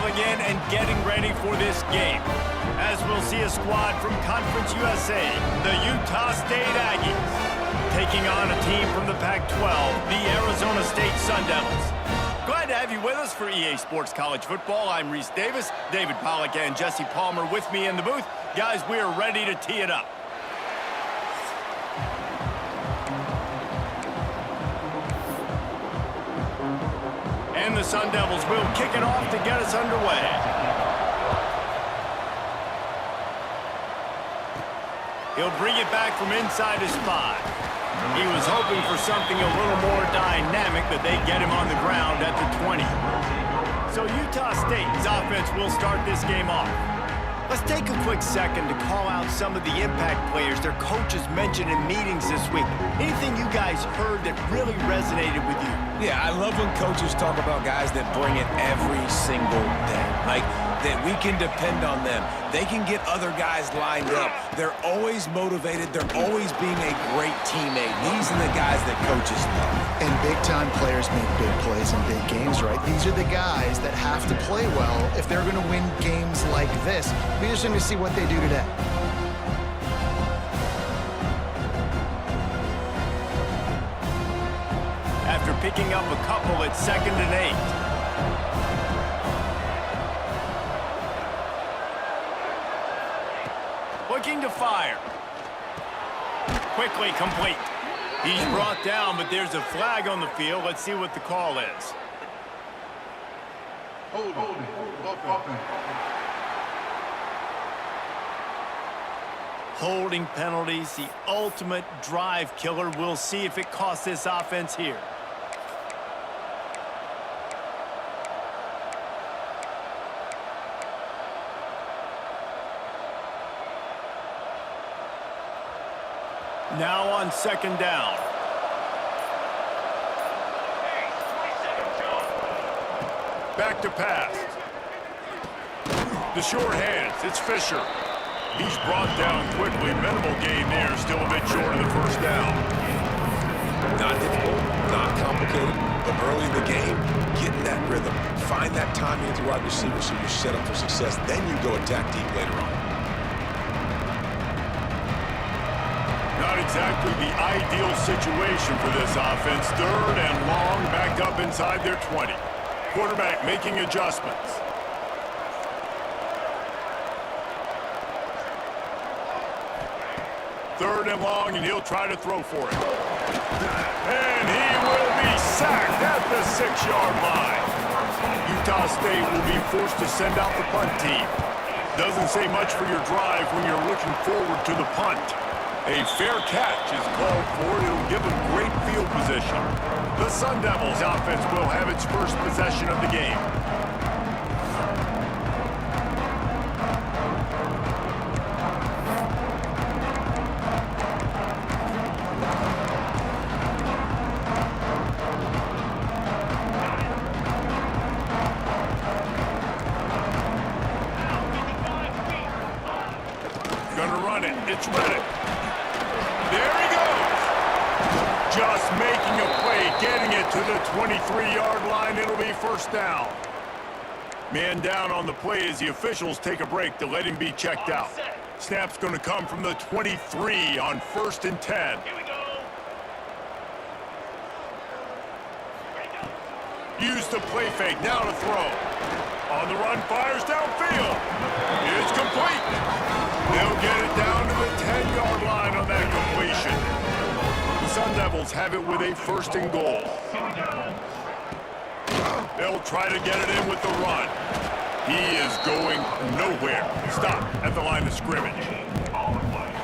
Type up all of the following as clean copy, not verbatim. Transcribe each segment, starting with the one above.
coming in and getting ready for this game. As we'll see a squad from Conference USA, the Utah State Aggies, taking on a team from the Pac-12, the Arizona State Sun Devils. Glad to have you with us for EA Sports College Football. I'm Reese Davis, David Pollack and Jesse Palmer with me in the booth. Guys, we are ready to tee it up. And the Sun Devils will kick it off to get us underway. He'll bring it back from inside his spot. He was hoping for something a little more dynamic, but they get him on the ground at the 20. So Utah State's offense will start this game off. Let's take a quick second to call out some of the impact players their coaches mentioned in meetings this week. Anything you guys heard that really resonated with you? Yeah, I love when coaches talk about guys that bring it every single day. Like, that we can depend on them. They can get other guys lined up. They're always motivated. They're always being a great teammate. These are the guys that coaches love. And big-time players make big plays in big games, right? These are the guys that have to play well if they're going to win games like this. We're just going to see what they do today. After picking up a couple, it's 2nd and 8. Looking to fire. Quickly complete. He's brought down, but there's a flag on the field. Let's see what the call is. Holding penalties, the ultimate drive killer. We'll see if it costs this offense here. Now on 2nd down. Back to pass. The short hands, it's Fisher. He's brought down quickly. Minimal gain there, still a bit short of the 1st down. Not difficult, not complicated, but early in the game, get in that rhythm. Find that timing at the wide receiver so you're set up for success. Then you go attack deep later on. Not exactly the ideal situation for this offense. 3rd and long, backed up inside their 20. Quarterback making adjustments. Third and long, and he'll try to throw for it. And he will be sacked at the 6-yard line. Utah State will be forced to send out the punt team. Doesn't say much for your drive when you're looking forward to the punt. A fair catch is called for. It'll give them great field position. The Sun Devils offense will have its first possession of the game. Gonna run it. It's Reddick. There he goes. Just making a play, getting it to the 23-yard line. It'll be 1st down. Man down on the play as the officials take a break to let him be checked out. Snap's going to come from the 23 on 1st and 10. Use the play fake, now to throw. On the run, fires downfield. It's complete. They'll get it down to the 10-yard line on that completion. The Sun Devils have it with a 1st and goal. They'll try to get it in with the run. He is going nowhere. Stop at the line of scrimmage.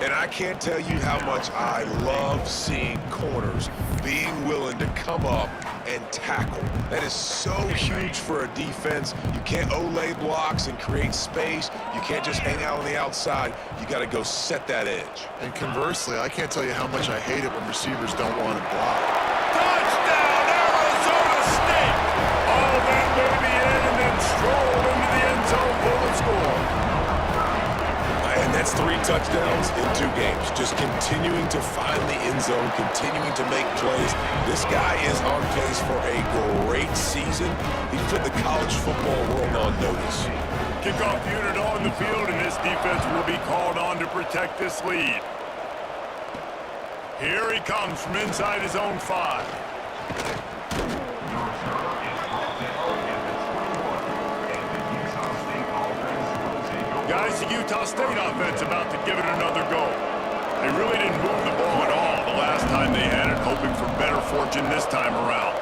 And I can't tell you how much I love seeing corners being willing to come up and tackle. That is so huge for a defense. You can't olay blocks and create space. You can't just hang out on the outside. You got to go set that edge. And conversely, I can't tell you how much I hate it when receivers don't want to block. Touchdown, Arizona State! All that baby in and then stroll into the end zone for the score. And that's 3 touchdowns in 2 games. Just continuing to find the end zone, continuing to make plays. This guy is on pace for a great season. He put the college football world on notice. Kickoff unit on the field, and this defense will be called on to protect this lead. Here he comes from inside his own 5. Guys, the Utah State offense about to give it another go. They really didn't move the ball at all the last time they had it, hoping for better fortune this time around.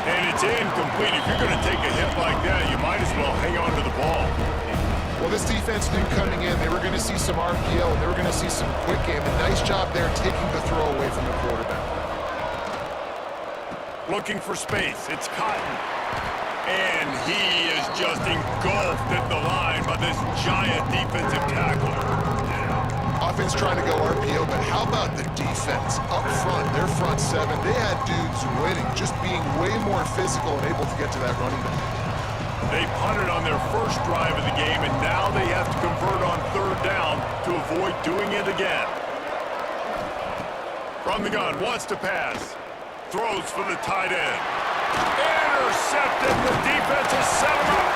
And it's incomplete. If you're going to take a hit like that, you might as well hang on to the ball. Well, this defense knew coming in they were going to see some RPO, and they were going to see some quick game. And nice job there taking the throw away from the quarterback. Looking for space. It's Cotton. And he is just engulfed at the line by this giant defensive tackle. Offense trying to go RPO, but how about the defense up front? Their front 7, they had dudes winning, just being way more physical and able to get to that running back. They punted on their first drive of the game, and now they have to convert on 3rd down to avoid doing it again. From the gun, wants to pass. Throws for the tight end. Intercepted. The defense has set him up.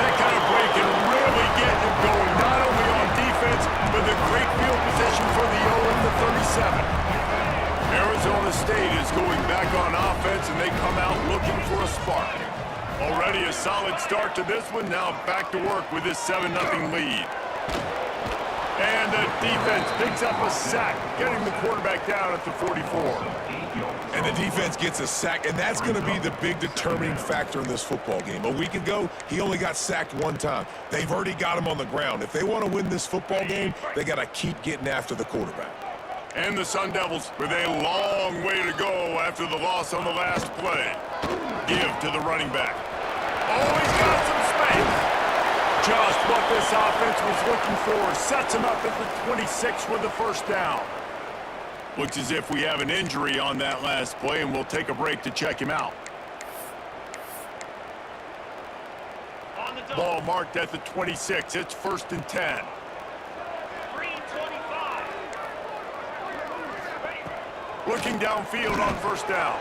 That kind of play can really get him going, not only on defense, but the great field position for the 0 and the 37. Arizona State is going back on offense, and they come out looking for a spark. Already a solid start to this one. Now back to work with this 7-0 lead. And the defense picks up a sack, getting the quarterback down at the 44. And the defense gets a sack, and that's going to be the big determining factor in this football game. A week ago, he only got sacked 1 time. They've already got him on the ground. If they want to win this football game, they got to keep getting after the quarterback. And the Sun Devils with a long way to go after the loss on the last play. Give to the running back. Oh, he's got some space. Just what this offense was looking for. Sets him up at the 26 with the first down. Looks as if we have an injury on that last play, and we'll take a break to check him out. Ball marked at the 26. It's 1st and 10. Looking downfield on 1st down.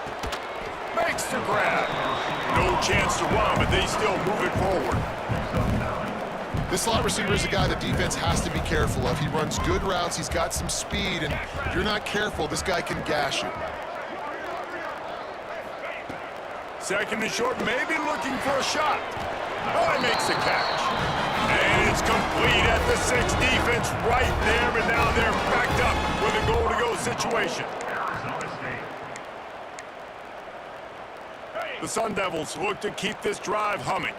Makes the grab. No chance to run, but they still move it forward. This slot receiver is a guy the defense has to be careful of. He runs good routes, he's got some speed, and if you're not careful, this guy can gash you. 2nd and short, maybe looking for a shot. Oh, he makes the catch. And it's complete at the 6. Defense right there, but now they're backed up with a goal-to-go situation. The Sun Devils look to keep this drive humming.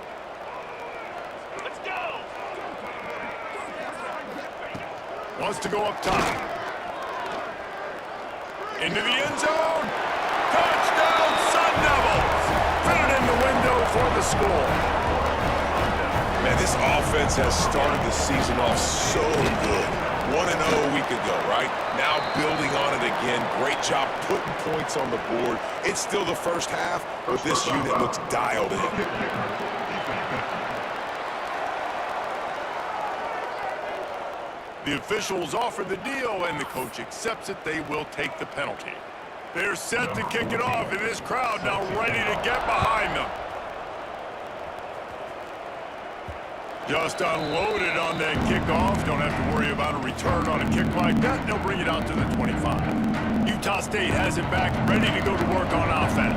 Let's go! Wants to go up top. Into the end zone. Touchdown, Sun Devils! Fit it in the window for the score. Man, this offense has started the season off so good. 1-0 a week ago, right? Now building on it again. Great job putting points on the board. It's still the first half, but this unit looks dialed in. The officials offer the deal, and the coach accepts it. They will take the penalty. They're set to kick it off, and this crowd now ready to get behind them. Just unloaded on that kickoff. Don't have to worry about a return on a kick like that. They'll bring it out to the 25. Utah State has it back, ready to go to work on offense.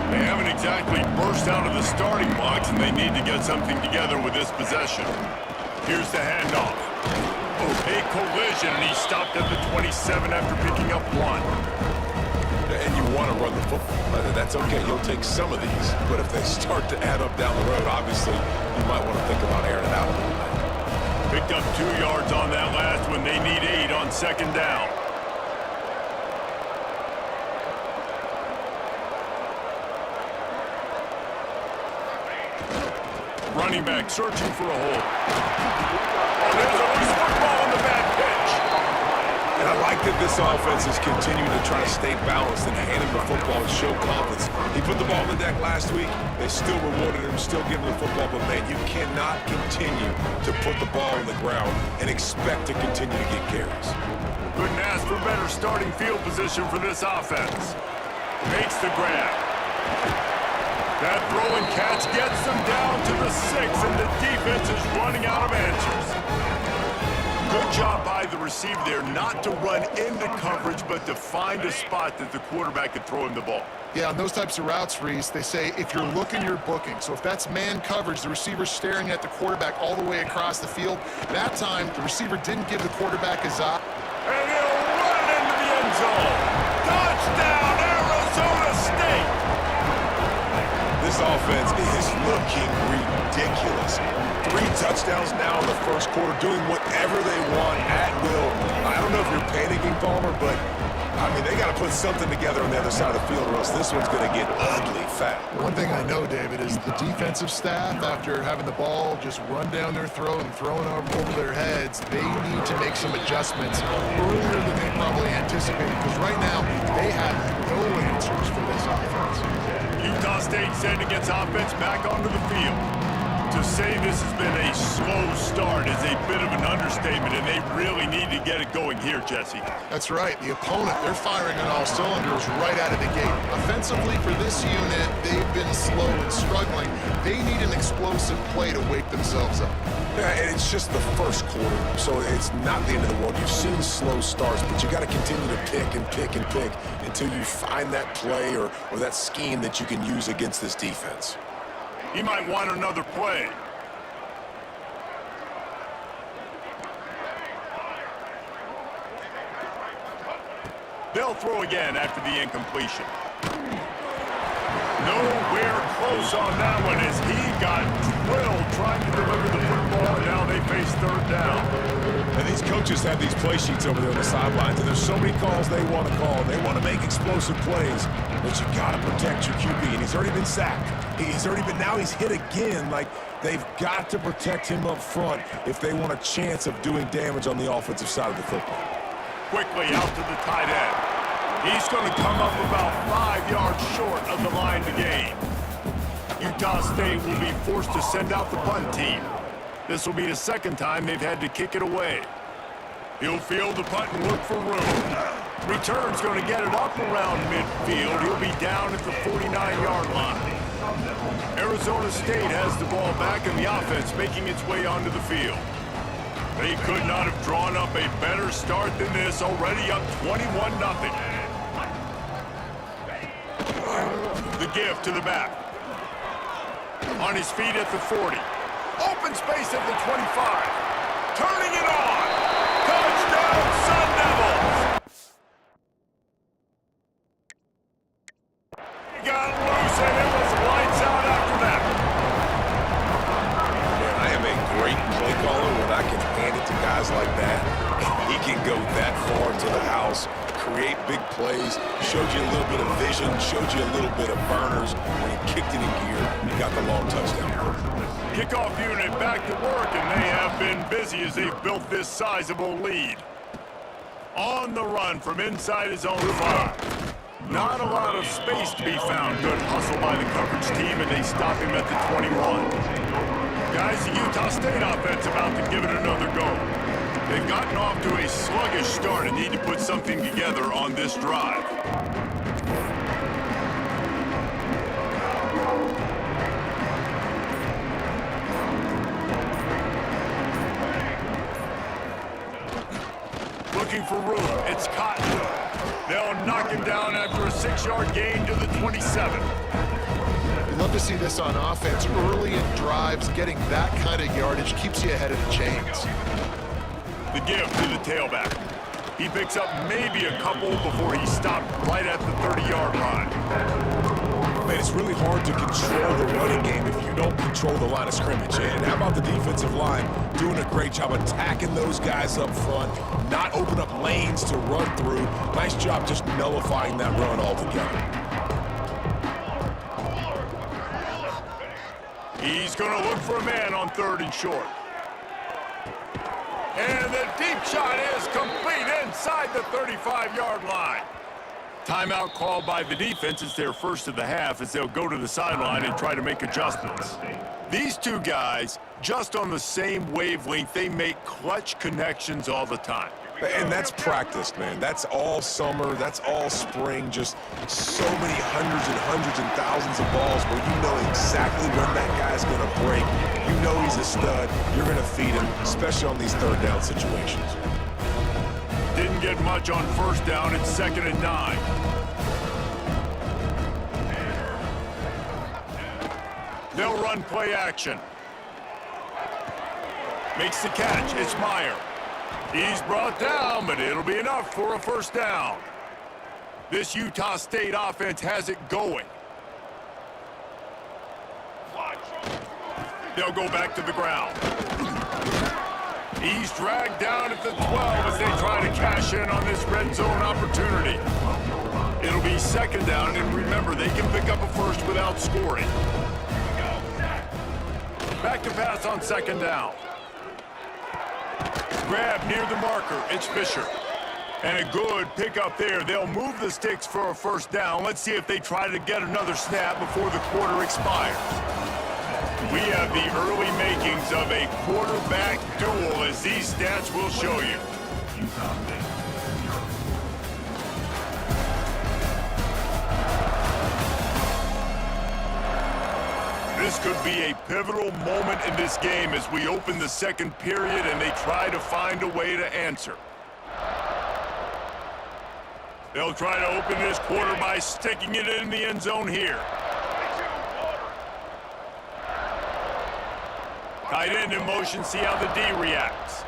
They haven't exactly burst out of the starting blocks, and they need to get something together with this possession. Here's the handoff. Oh, a collision, and he stopped at the 27 after picking up 1. And you want to run the football. That's okay. You'll take some of these. But if they start to add up down the road, obviously, you might want to think about airing it out a little bit. Picked up 2 yards on that last one. They need 8 on 2nd down. Running back searching for a hole. Oh, there's a loose football on the bad pitch. And I like that this offense is continuing to try to stay balanced and hand him the football and show confidence. He put the ball on the deck last week. They still rewarded him, still giving him the football. But, man, you cannot continue to put the ball on the ground and expect to continue to get carries. Couldn't ask for better starting field position for this offense. Makes the grab. That throw and catch gets them down to the 6, and the defense is running out of answers. Good job by the receiver there not to run into coverage, but to find a spot that the quarterback could throw him the ball. Yeah, on those types of routes, Reese, they say if you're looking, you're booking. So if that's man coverage, the receiver's staring at the quarterback all the way across the field. That time, the receiver didn't give the quarterback his eye. And he'll run into the end zone. Touchdown, Arizona State! This offense is looking ridiculous. 3 touchdowns now in the first quarter, doing whatever they want at will. I don't know if you're panicking, Palmer, but, I mean, they got to put something together on the other side of the field, or else this one's going to get ugly fast. One thing I know, David, is the defensive staff, after having the ball just run down their throat and thrown over their heads, they need to make some adjustments earlier than they probably anticipated, because right now they have no answers for this offense. Utah State sending its offense back onto the field. To say this has been a slow start is a bit of an understatement, and they really need to get it going here, Jesse. That's right. The opponent, they're firing on all cylinders right out of the gate. Offensively, for this unit, they've been slow and struggling. They need an explosive play to wake themselves up. Yeah, and it's just the first quarter, so it's not the end of the world. You've seen slow starts, but you got to continue to pick and pick and pick until you find that play or that scheme that you can use against this defense. He might want another play. They'll throw again after the incompletion. Nowhere close on that one as he got drilled trying to deliver the football, and now they face third down. And these coaches have these play sheets over there on the sidelines, and there's so many calls they want to call. They want to make explosive plays, but you got to protect your QB, and he's already been sacked. Now he's hit again. Like, they've got to protect him up front if they want a chance of doing damage on the offensive side of the football. Quickly out to the tight end. He's going to come up about 5 yards short of the line to gain. Utah State will be forced to send out the punt team. This will be the second time they've had to kick it away. He'll field the punt and look for room. Return's going to get it up around midfield. He'll be down at the 49-yard line. Arizona State has the ball back in the offense, making its way onto the field. They could not have drawn up a better start than this, already up 21-0. The give to the back. On his feet at the 40. Open space at the 25. Turning it on. Touchdown, Sun Devils! He got loose and it was lights out after that. Man, I am a great play caller when I can hand it to guys like that. He can go that far to the house, create big plays, showed you a little bit of vision, showed you a little bit of burners. When he kicked it in gear, he got the long touchdown. Kickoff unit back to work, and they have been busy as they've built this sizable lead. On the run from inside his own 5. Not a lot of space to be found. Good hustle by the coverage team, and they stop him at the 21. Guys, the Utah State offense about to give it another go. They've gotten off to a sluggish start and need to put something together on this drive. Looking for room. It's Cotton. They'll knock him down after a 6-yard gain to the 27. We'd love to see this on offense early in drives. Getting that kind of yardage keeps you ahead of the chains. The give to the tailback. He picks up maybe a couple before he stopped right at the 30-yard line. Man, it's really hard to control the running game if you don't control the line of scrimmage. And how about the defensive line doing a great job attacking those guys up front, not open up lanes to run through. Nice job just nullifying that run altogether. He's going to look for a man on 3rd and short. And the deep shot is complete inside the 35-yard line. Timeout called by the defense. It's their first of the half as they'll go to the sideline and try to make adjustments. These two guys, just on the same wavelength, they make clutch connections all the time. And that's practice, man. That's all summer. That's all spring. Just so many hundreds and thousands of balls where you know exactly when that guy's going to break. You know he's a stud. You're going to feed him, especially on these third down situations. Didn't get much on first down. It's 2nd and 9. They'll run play action. Makes the catch. It's Meyer. He's brought down, but it'll be enough for a first down. This Utah State offense has it going. They'll go back to the ground. He's dragged down at the 12 as they try to cash in on this red zone opportunity. It'll be 2nd down, and remember, they can pick up a first without scoring. Back to pass on 2nd down. Grab near the marker. It's Fisher. And a good pickup there. They'll move the sticks for a first down. Let's see if they try to get another snap before the quarter expires. We have the early makings of a quarterback duel, as these stats will show you. This could be a pivotal moment in this game as we open the second period and they try to find a way to answer. They'll try to open this quarter by sticking it in the end zone here. Tight end in motion, see how the D reacts.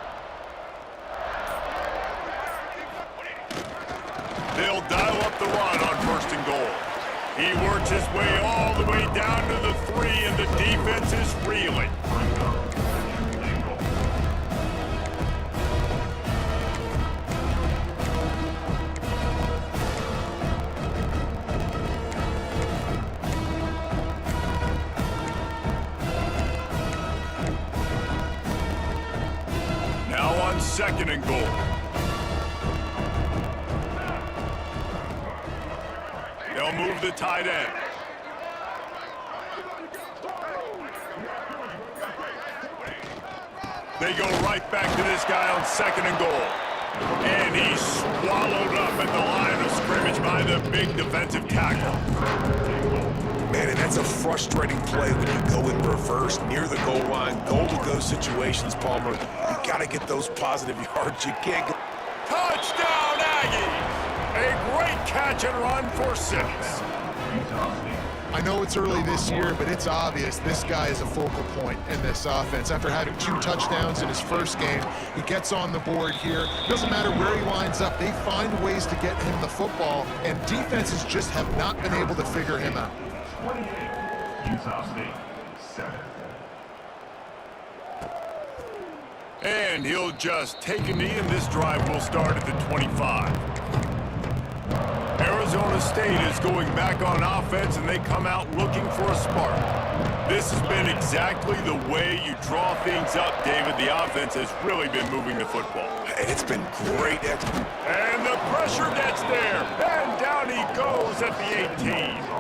They'll dial up the run on 1st and goal. He works his way all the way down to the 3, and the defense is reeling. Now on 2nd and goal. They'll move the tight end. They go right back to this guy on 2nd and goal. And he's swallowed up at the line of scrimmage by the big defensive tackle. Man, and that's a frustrating play when you go in reverse near the goal line. Goal-to-go situations, Palmer. You got to get those positive yards. You can't get... Touchdown, Aggies! A great catch and run for 6. I know it's early this year, but it's obvious this guy is a focal point in this offense. After having 2 touchdowns in his first game, he gets on the board here. Doesn't matter where he lines up, they find ways to get him the football, and defenses just have not been able to figure him out. Utah State, 7. And he'll just take a knee, and this drive will start at the 25. Arizona State is going back on offense, and they come out looking for a spark. This has been exactly the way you draw things up, David. The offense has really been moving the football. And it's been great. And the pressure gets there. And down he goes at the 18.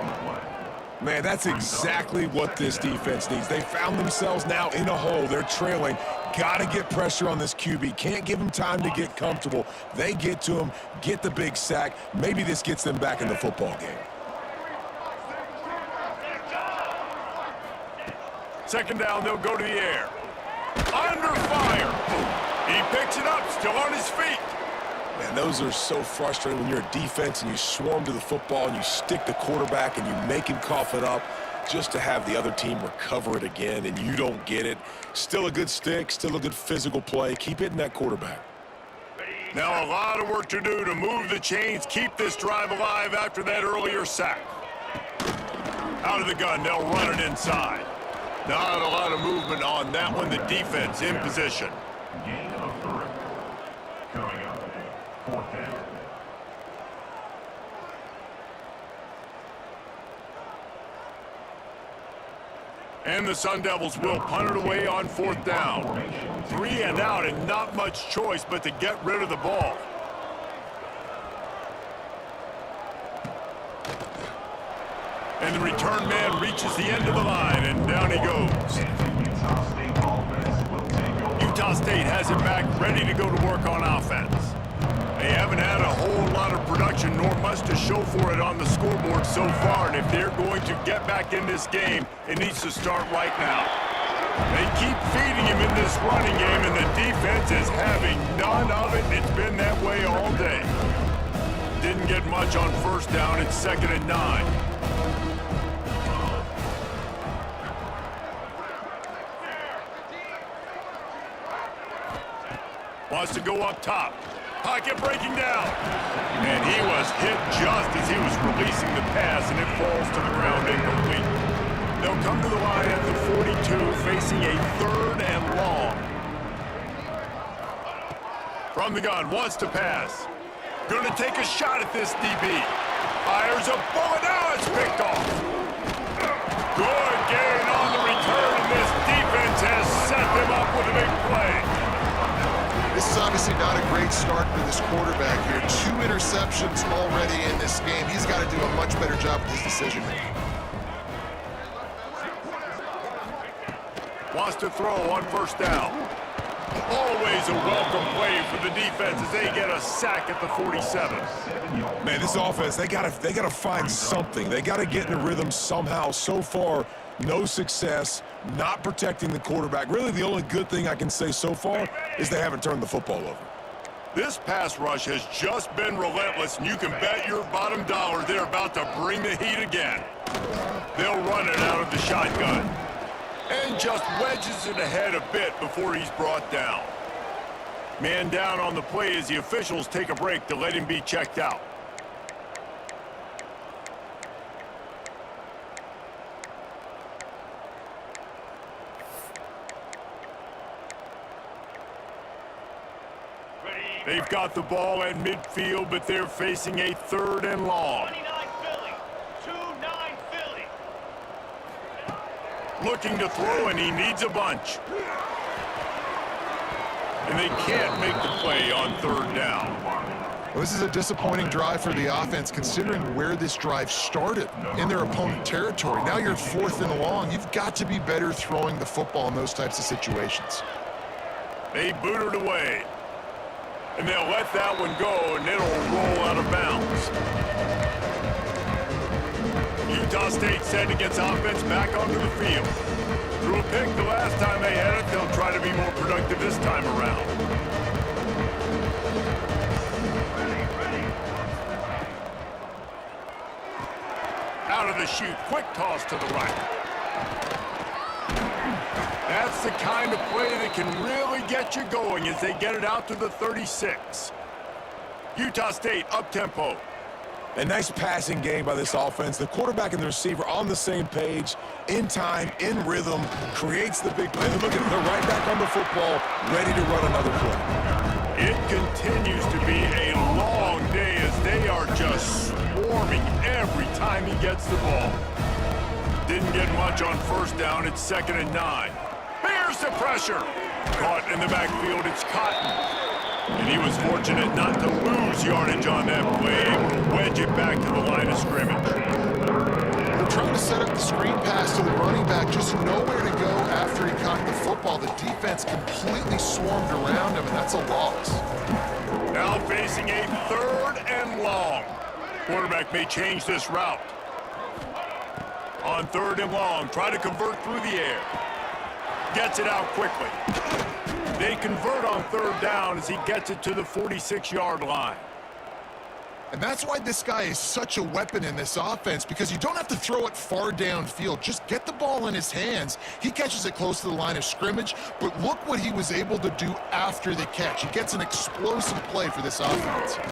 Man, that's exactly what this defense needs. They found themselves now in a hole. They're trailing. Got to get pressure on this QB. Can't give him time to get comfortable. They get to him, get the big sack. Maybe this gets them back in the football game. 2nd down, they'll go to the air. Under fire. He picks it up, still on his feet. Man, those are so frustrating when you're a defense and you swarm to the football and you stick the quarterback and you make him cough it up just to have the other team recover it again and you don't get it. Still a good stick, still a good physical play. Keep hitting that quarterback. Now a lot of work to do to move the chains, keep this drive alive after that earlier sack. Out of the gun, they'll run it inside. Not a lot of movement on that one, the defense in position. Gain of 3. Coming up, 4th down. And the Sun Devils will punt it away on 4th down. 3 and out and not much choice but to get rid of the ball. And the return man reaches the end of the line, and down he goes. Utah State has it back, ready to go to work on offense. They haven't had a whole lot of production, nor much to show for it on the scoreboard so far, and if they're going to get back in this game, it needs to start right now. They keep feeding him in this running game, and the defense is having none of it. It's been that way all day. Didn't get much on 1st down. It's 2nd and 9. Wants to go up top. Pocket breaking down. And he was hit just as he was releasing the pass, and it falls to the ground incomplete. They'll come to the line at the 42, facing a 3rd and long. From the gun, wants to pass. Gonna take a shot at this DB. Fires a bullet. Now it's picked off. Good gain on the return, and this defense has set them up with a big play. This is obviously not a great start for this quarterback here. 2 interceptions already in this game. He's got to do a much better job with his decision-making. Wants to throw on 1st down. Always a welcome play for the defense as they get a sack at the 47. Man, this offense, they gotta find something. They gotta get in a rhythm somehow. So far, no success, not protecting the quarterback. Really, the only good thing I can say so far is they haven't turned the football over. This pass rush has just been relentless, and you can bet your bottom dollar they're about to bring the heat again. They'll run it out of the shotgun. And just wedges it ahead a bit before he's brought down. Man down on the play as the officials take a break to let him be checked out. They've got the ball at midfield, but they're facing a 3rd and long. 29 Philly. 2-9 Philly. Looking to throw, and he needs a bunch. And they can't make the play on 3rd down. Well, this is a disappointing drive for the offense, considering where this drive started, in their opponent territory. Now you're 4th and long. You've got to be better throwing the football in those types of situations. They boot it away. And they'll let that one go, and it'll roll out of bounds. Utah State sent against offense back onto the field. Threw a pick the last time they had it. They'll try to be more productive this time around. Out of the chute, quick toss to the right. That's the kind of play that can really get you going as they get it out to the 36. Utah State up-tempo. A nice passing game by this offense. The quarterback and the receiver on the same page, in time, in rhythm, creates the big play. Look at it, they're right back on the football, ready to run another play. It continues to be a long day as they are just swarming every time he gets the ball. Didn't get much on 1st down. It's 2nd and 9. Here's the pressure. Caught in the backfield. It's Cotton. And he was fortunate not to lose yardage on that play, able to wedge it back to the line of scrimmage. They're trying to set up the screen pass to the running back, just nowhere to go after he caught the football. The defense completely swarmed around him, and that's a loss. Now facing a 3rd and long. Quarterback may change this route. On 3rd and long, try to convert through the air. Gets it out quickly. They convert on 3rd down as he gets it to the 46-yard line. And that's why this guy is such a weapon in this offense, because you don't have to throw it far downfield. Just get the ball in his hands. He catches it close to the line of scrimmage, but look what he was able to do after the catch. He gets an explosive play for this offense.